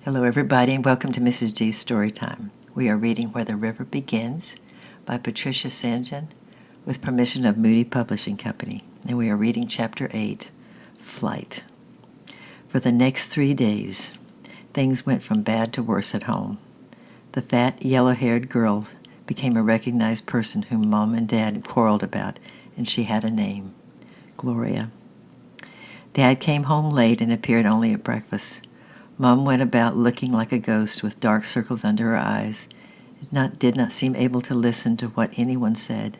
Hello, everybody, and welcome to Mrs. G's Story Time. We are reading Where the River Begins by Patricia St. with permission of Moody Publishing Company, and we are reading Chapter 8, Flight. For the next 3 days, things went from bad to worse at home. The fat, yellow-haired girl became a recognized person whom Mom and Dad quarreled about, and she had a name, Gloria. Dad came home late and appeared only at breakfast. Mom went about looking like a ghost with dark circles under her eyes. Did not seem able to listen to what anyone said.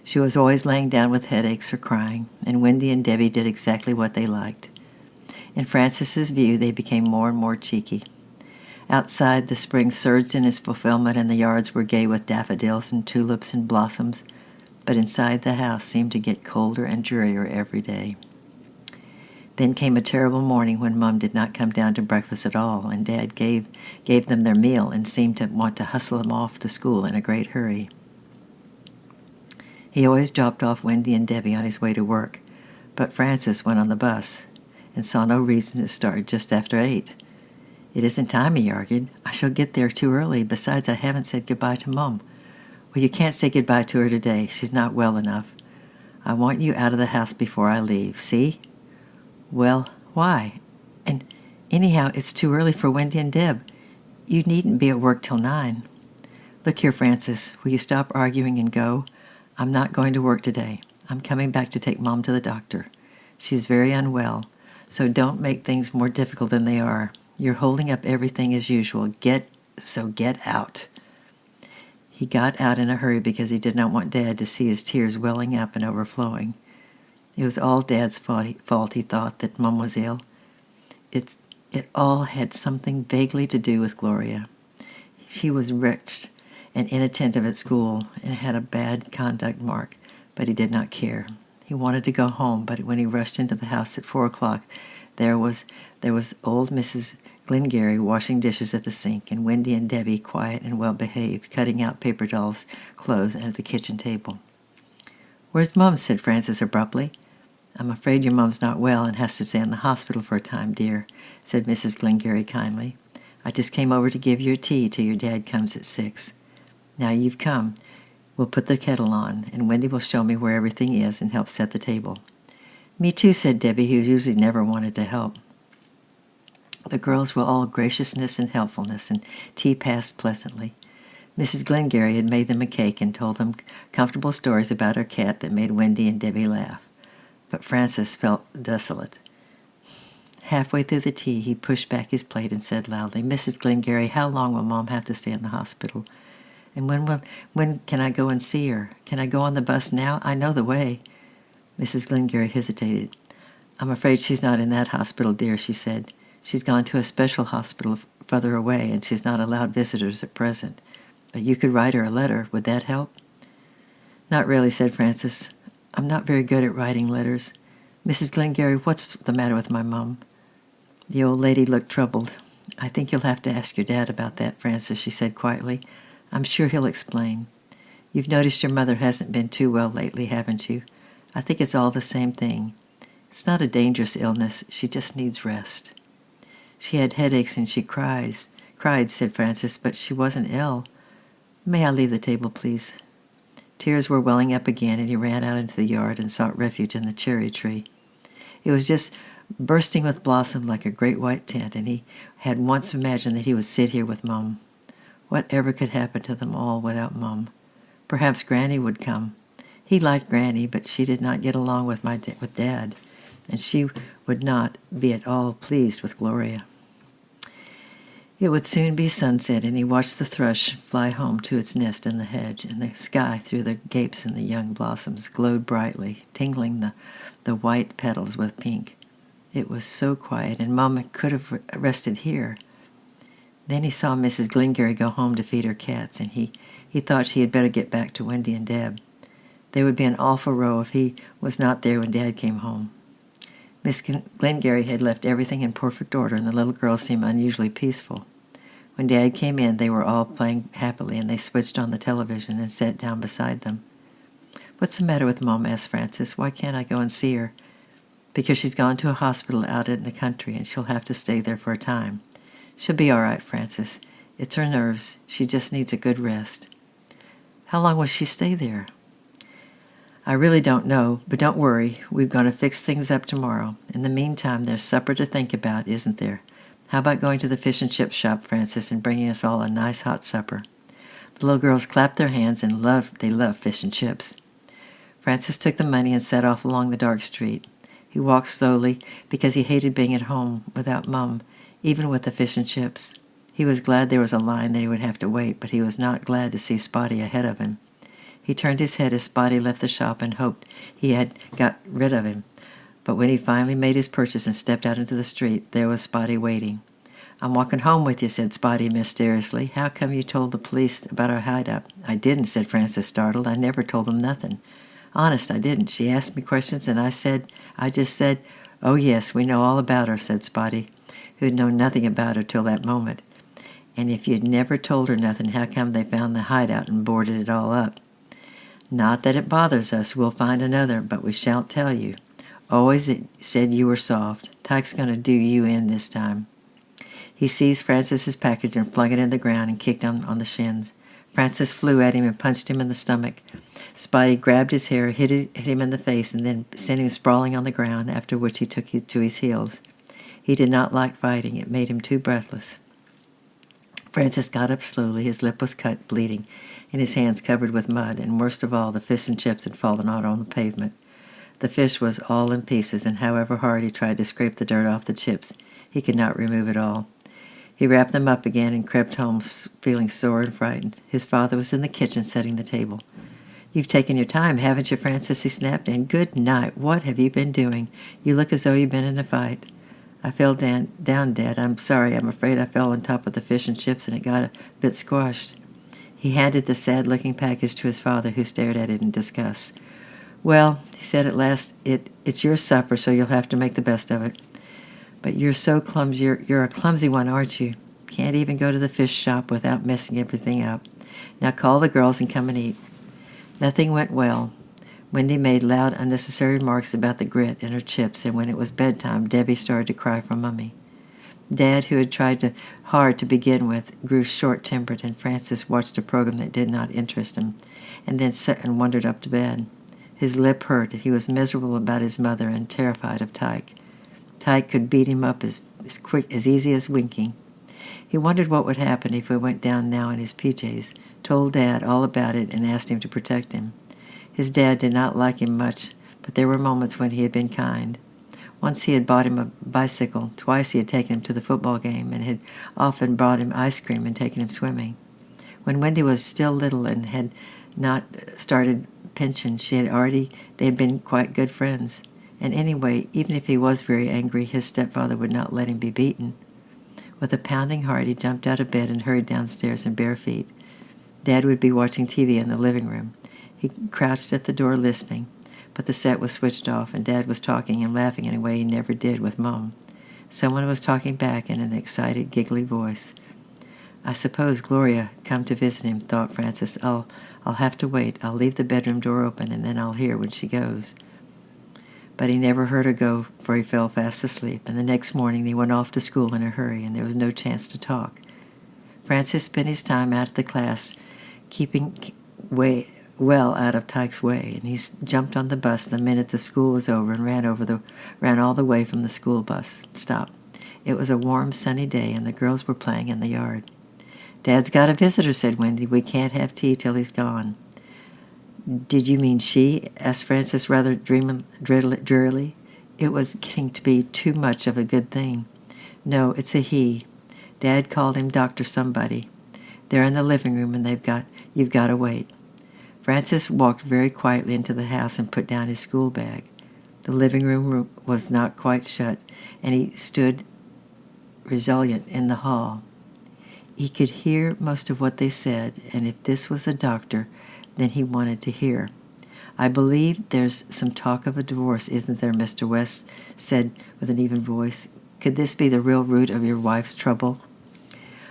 She was always laying down with headaches or crying, and Wendy and Debbie did exactly what they liked. In Francis's view, they became more and more cheeky. Outside, the spring surged in its fulfillment, and the yards were gay with daffodils and tulips and blossoms, but inside the house seemed to get colder and drearier every day. Then came a terrible morning when Mom did not come down to breakfast at all, and Dad gave them their meal and seemed to want to hustle them off to school in a great hurry. He always dropped off Wendy and Debbie on his way to work, but Francis went on the bus and saw no reason to start just after 8. "It isn't time," he argued. "I shall get there too early. Besides, I haven't said goodbye to Mom." "Well, you can't say goodbye to her today. She's not well enough. I want you out of the house before I leave, see?" "Well, why? And anyhow, it's too early for Wendy and Deb. You needn't be at work till 9. "Look here, Francis, will you stop arguing and go? I'm not going to work today. I'm coming back to take Mom to the doctor. She's very unwell, so don't make things more difficult than they are. You're holding up everything as usual. Get out." He got out in a hurry because he did not want Dad to see his tears welling up and overflowing. It was all Dad's fault, he thought, that Mom was ill. It all had something vaguely to do with Gloria. She was rich and inattentive at school and had a bad conduct mark, but he did not care. He wanted to go home, but when he rushed into the house at 4 o'clock, there was old Mrs. Glengarry washing dishes at the sink, and Wendy and Debbie, quiet and well-behaved, cutting out paper dolls' clothes at the kitchen table. "Where's Mom?" said Francis abruptly. "I'm afraid your Mom's not well and has to stay in the hospital for a time, dear," said Mrs. Glengarry kindly. "I just came over to give your tea till your Dad comes at 6. Now you've come, we'll put the kettle on, and Wendy will show me where everything is and help set the table." "Me too," said Debbie, who usually never wanted to help. The girls were all graciousness and helpfulness, and tea passed pleasantly. Mrs. Glengarry had made them a cake and told them comfortable stories about her cat that made Wendy and Debbie laugh. But Francis felt desolate. Halfway through the tea, he pushed back his plate and said loudly, "Mrs. Glengarry, how long will Mom have to stay in the hospital? And when can I go and see her? Can I go on the bus now? I know the way." Mrs. Glengarry hesitated. "I'm afraid she's not in that hospital, dear," she said. "She's gone to a special hospital further away, and she's not allowed visitors at present. But you could write her a letter. Would that help?" "Not really," said Francis. "I'm not very good at writing letters. Mrs. Glengarry, what's the matter with my Mom?" The old lady looked troubled. "I think you'll have to ask your Dad about that, Francis," she said quietly. "I'm sure he'll explain. You've noticed your mother hasn't been too well lately, haven't you? I think it's all the same thing. It's not a dangerous illness. She just needs rest." "She had headaches and she cried," said Francis, "but she wasn't ill. May I leave the table, please?" Tears were welling up again, and he ran out into the yard and sought refuge in the cherry tree. It was just bursting with blossom like a great white tent, and he had once imagined that he would sit here with Mom. Whatever could happen to them all without Mom? Perhaps Granny would come. He liked Granny, but she did not get along with Dad, and she would not be at all pleased with Gloria. It would soon be sunset, and he watched the thrush fly home to its nest in the hedge, and the sky through the gapes in the young blossoms glowed brightly, tingling the white petals with pink. It was so quiet, and Mom could have rested here. Then he saw Mrs. Glengarry go home to feed her cats, and he thought she had better get back to Wendy and Deb. There would be an awful row if he was not there when Dad came home. Miss Glengarry had left everything in perfect order, and the little girls seemed unusually peaceful. When Dad came in, they were all playing happily, and they switched on the television and sat down beside them. "What's the matter with Mom?" asked Francis. "Why can't I go and see her?" "Because she's gone to a hospital out in the country, and she'll have to stay there for a time. She'll be all right, Francis. It's her nerves. She just needs a good rest. How long will she stay there? I really don't know, but don't worry. We're going to fix things up tomorrow. In the meantime, there's supper to think about, isn't there? How about going to the fish and chip shop, Francis, and bringing us all a nice hot supper? The little girls clapped their hands and they love fish and chips. Francis took the money and set off along the dark street. He walked slowly because he hated being at home without Mum, even with the fish and chips. He was glad there was a line that he would have to wait, but he was not glad to see Spotty ahead of him. He turned his head as Spotty left the shop and hoped he had got rid of him. But when he finally made his purchase and stepped out into the street, there was Spotty waiting. "I'm walking home with you," said Spotty mysteriously. "How come you told the police about our hideout?" "I didn't," said Francis, startled. "I never told them nothing. Honest, I didn't. She asked me questions, and I just said, 'Oh, yes, we know all about her,'" said Spotty, who had known nothing about her till that moment. "And if you'd never told her nothing, how come they found the hideout and boarded it all up?" "Not that it bothers us. We'll find another, but we shan't tell you. Always it said you were soft. Tyke's going to do you in this time." He seized Francis's package and flung it in the ground and kicked him on the shins. Francis flew at him and punched him in the stomach. Spotty grabbed his hair, hit him in the face, and then sent him sprawling on the ground, after which he took to his heels. He did not like fighting. It made him too breathless. Francis got up slowly. His lip was cut, bleeding, and his hands covered with mud, and worst of all, the fish and chips had fallen out on the pavement. The fish was all in pieces, and however hard he tried to scrape the dirt off the chips, he could not remove it all. He wrapped them up again and crept home, feeling sore and frightened. His father was in the kitchen setting the table. "You've taken your time, haven't you, Francis?" he snapped. "And good night. What have you been doing? You look as though you've been in a fight." "I fell down, Dad. I'm sorry. I'm afraid I fell on top of the fish and chips and it got a bit squashed." He handed the sad-looking package to his father, who stared at it in disgust. "Well," he said at last, it's your supper, so you'll have to make the best of it. But you're so clumsy. You're a clumsy one, aren't you? Can't even go to the fish shop without messing everything up. Now call the girls and come and eat." Nothing went well. Wendy made loud, unnecessary remarks about the grit in her chips, and when it was bedtime, Debbie started to cry for Mummy. Dad, who had tried hard to begin with, grew short-tempered, and Francis watched a program that did not interest him, and then sat and wandered up to bed. His lip hurt. He was miserable about his mother and terrified of Tyke. Tyke could beat him up as easy as winking. He wondered what would happen if he went down now in his PJs, told Dad all about it, and asked him to protect him. His dad did not like him much, but there were moments when he had been kind. Once he had bought him a bicycle. Twice he had taken him to the football game, and had often brought him ice cream and taken him swimming. When Wendy was still little and had not started pension, they had been quite good friends. And anyway, even if he was very angry, his stepfather would not let him be beaten. With a pounding heart, he jumped out of bed and hurried downstairs in bare feet. Dad would be watching TV in the living room. He crouched at the door listening, but the set was switched off, and Dad was talking and laughing in a way he never did with Mom. Someone was talking back in an excited, giggly voice. "I suppose Gloria come to visit him," thought Francis. I'll have to wait. I'll leave the bedroom door open, and then I'll hear when she goes." But he never heard her go, for he fell fast asleep, and the next morning they went off to school in a hurry, and there was no chance to talk. Francis spent his time out of the class, keeping well out of Tyke's way, and he jumped on the bus the minute the school was over and ran all the way from the school bus stop. It was a warm, sunny day, and the girls were playing in the yard. "Dad's got a visitor," said Wendy. "We can't have tea till he's gone." "Did you mean she?" asked Francis rather drearily. It was getting to be too much of a good thing. "No, it's a he. Dad called him Dr. Somebody. They're in the living room, and you've got to wait." Francis walked very quietly into the house and put down his school bag. The living room was not quite shut, and he stood resilient in the hall. He could hear most of what they said, and if this was a doctor, then he wanted to hear. "I believe there's some talk of a divorce, isn't there?" Mr. West said with an even voice. "Could this be the real root of your wife's trouble?"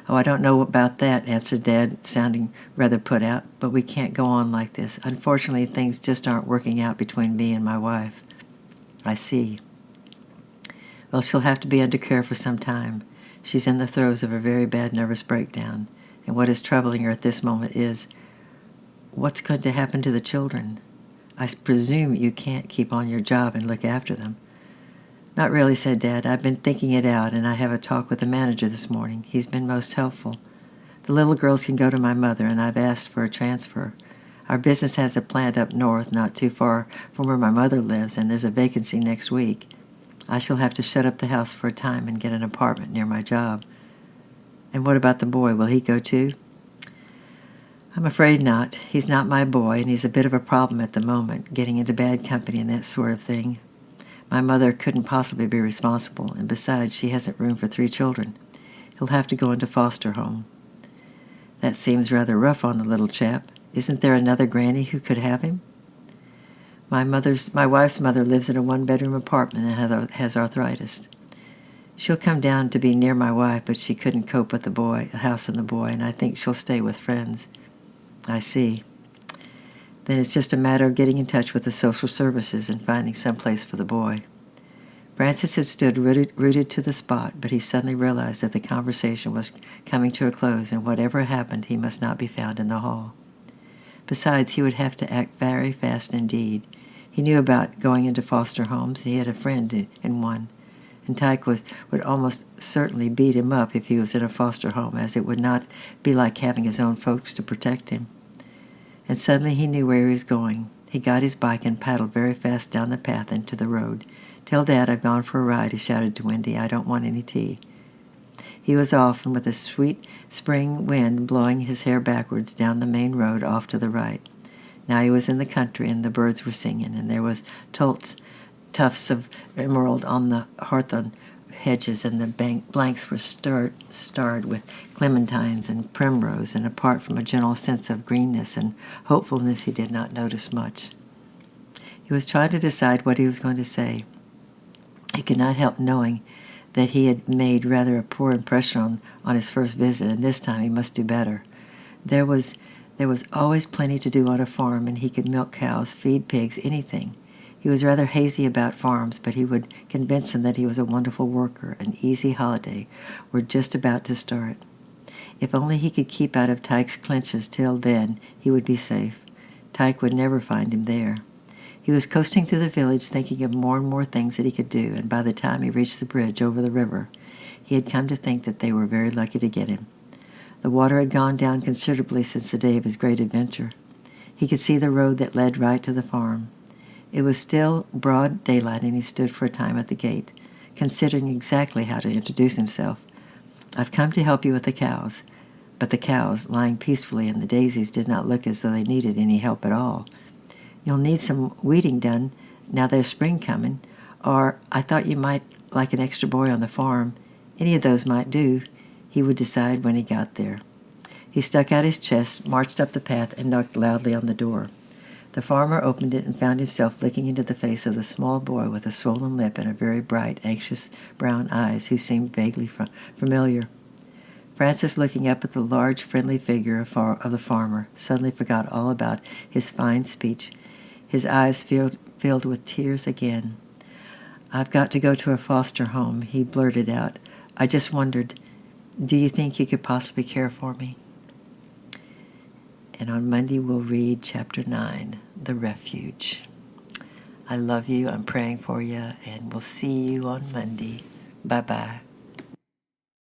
"Oh, I don't know about that," answered Dad, sounding rather put out, "but we can't go on like this. Unfortunately, things just aren't working out between me and my wife." "I see. Well, she'll have to be under care for some time. She's in the throes of a very bad nervous breakdown, and what is troubling her at this moment is, what's going to happen to the children? I presume you can't keep on your job and look after them. Not really, said Dad. I've been thinking it out, and I have a talk with the manager this morning. He's been most helpful. The little girls can go to my mother, and I've asked for a transfer. Our business has a plant up north, not too far from where my mother lives, and there's a vacancy next week. I shall have to shut up the house for a time and get an apartment near my job. And what about the boy? Will he go too? I'm afraid not. He's not my boy, and he's a bit of a problem at the moment, getting into bad company and that sort of thing. My mother couldn't possibly be responsible, and besides, she hasn't room for 3 children. He'll have to go into foster home. That seems rather rough on the little chap. Isn't there another granny who could have him? My wife's mother lives in a 1-bedroom apartment and has arthritis. She'll come down to be near my wife, but she couldn't cope with the house and the boy, and I think she'll stay with friends. I see. Then it's just a matter of getting in touch with the social services and finding some place for the boy. Francis had stood rooted to the spot, but he suddenly realized that the conversation was coming to a close, and whatever happened, he must not be found in the hall. Besides, he would have to act very fast indeed. He knew about going into foster homes. He had a friend in one, and Tyke would almost certainly beat him up if he was in a foster home, as it would not be like having his own folks to protect him. And suddenly he knew where he was going. He got his bike and paddled very fast down the path into the road. "Tell Dad I've gone for a ride," he shouted to Wendy. "I don't want any tea." He was off, and with a sweet spring wind blowing his hair backwards down the main road off to the right. Now he was in the country, and the birds were singing, and there was tufts of emerald on the hawthorn hedges, and the blanks were starred with clementines and primrose, and apart from a general sense of greenness and hopefulness, he did not notice much. He was trying to decide what he was going to say. He could not help knowing that he had made rather a poor impression on his first visit, and this time he must do better. There was always plenty to do on a farm, and he could milk cows, feed pigs, anything. He was rather hazy about farms, but he would convince him that he was a wonderful worker. An easy holiday were just about to start. If only he could keep out of Tyke's clinches till then, he would be safe. Tyke would never find him there. He was coasting through the village, thinking of more and more things that he could do, and by the time he reached the bridge over the river, he had come to think that they were very lucky to get him. The water had gone down considerably since the day of his great adventure. He could see the road that led right to the farm. It was still broad daylight, and he stood for a time at the gate, considering exactly how to introduce himself. "I've come to help you with the cows." But the cows, lying peacefully in the daisies, did not look as though they needed any help at all. "You'll need some weeding done now there's spring coming, or I thought you might like an extra boy on the farm. Any of those might do," he would decide when he got there. He stuck out his chest, marched up the path, and knocked loudly on the door. The farmer opened it and found himself looking into the face of the small boy with a swollen lip and a very bright, anxious brown eyes, who seemed vaguely familiar. Francis, looking up at the large, friendly figure of the farmer, suddenly forgot all about his fine speech. His eyes filled with tears again. "I've got to go to a foster home," he blurted out. "I just wondered, do you think you could possibly care for me?" And on Monday we'll read Chapter 9, The Refuge. I love you. I'm praying for you, and we'll see you on Monday. Bye-bye.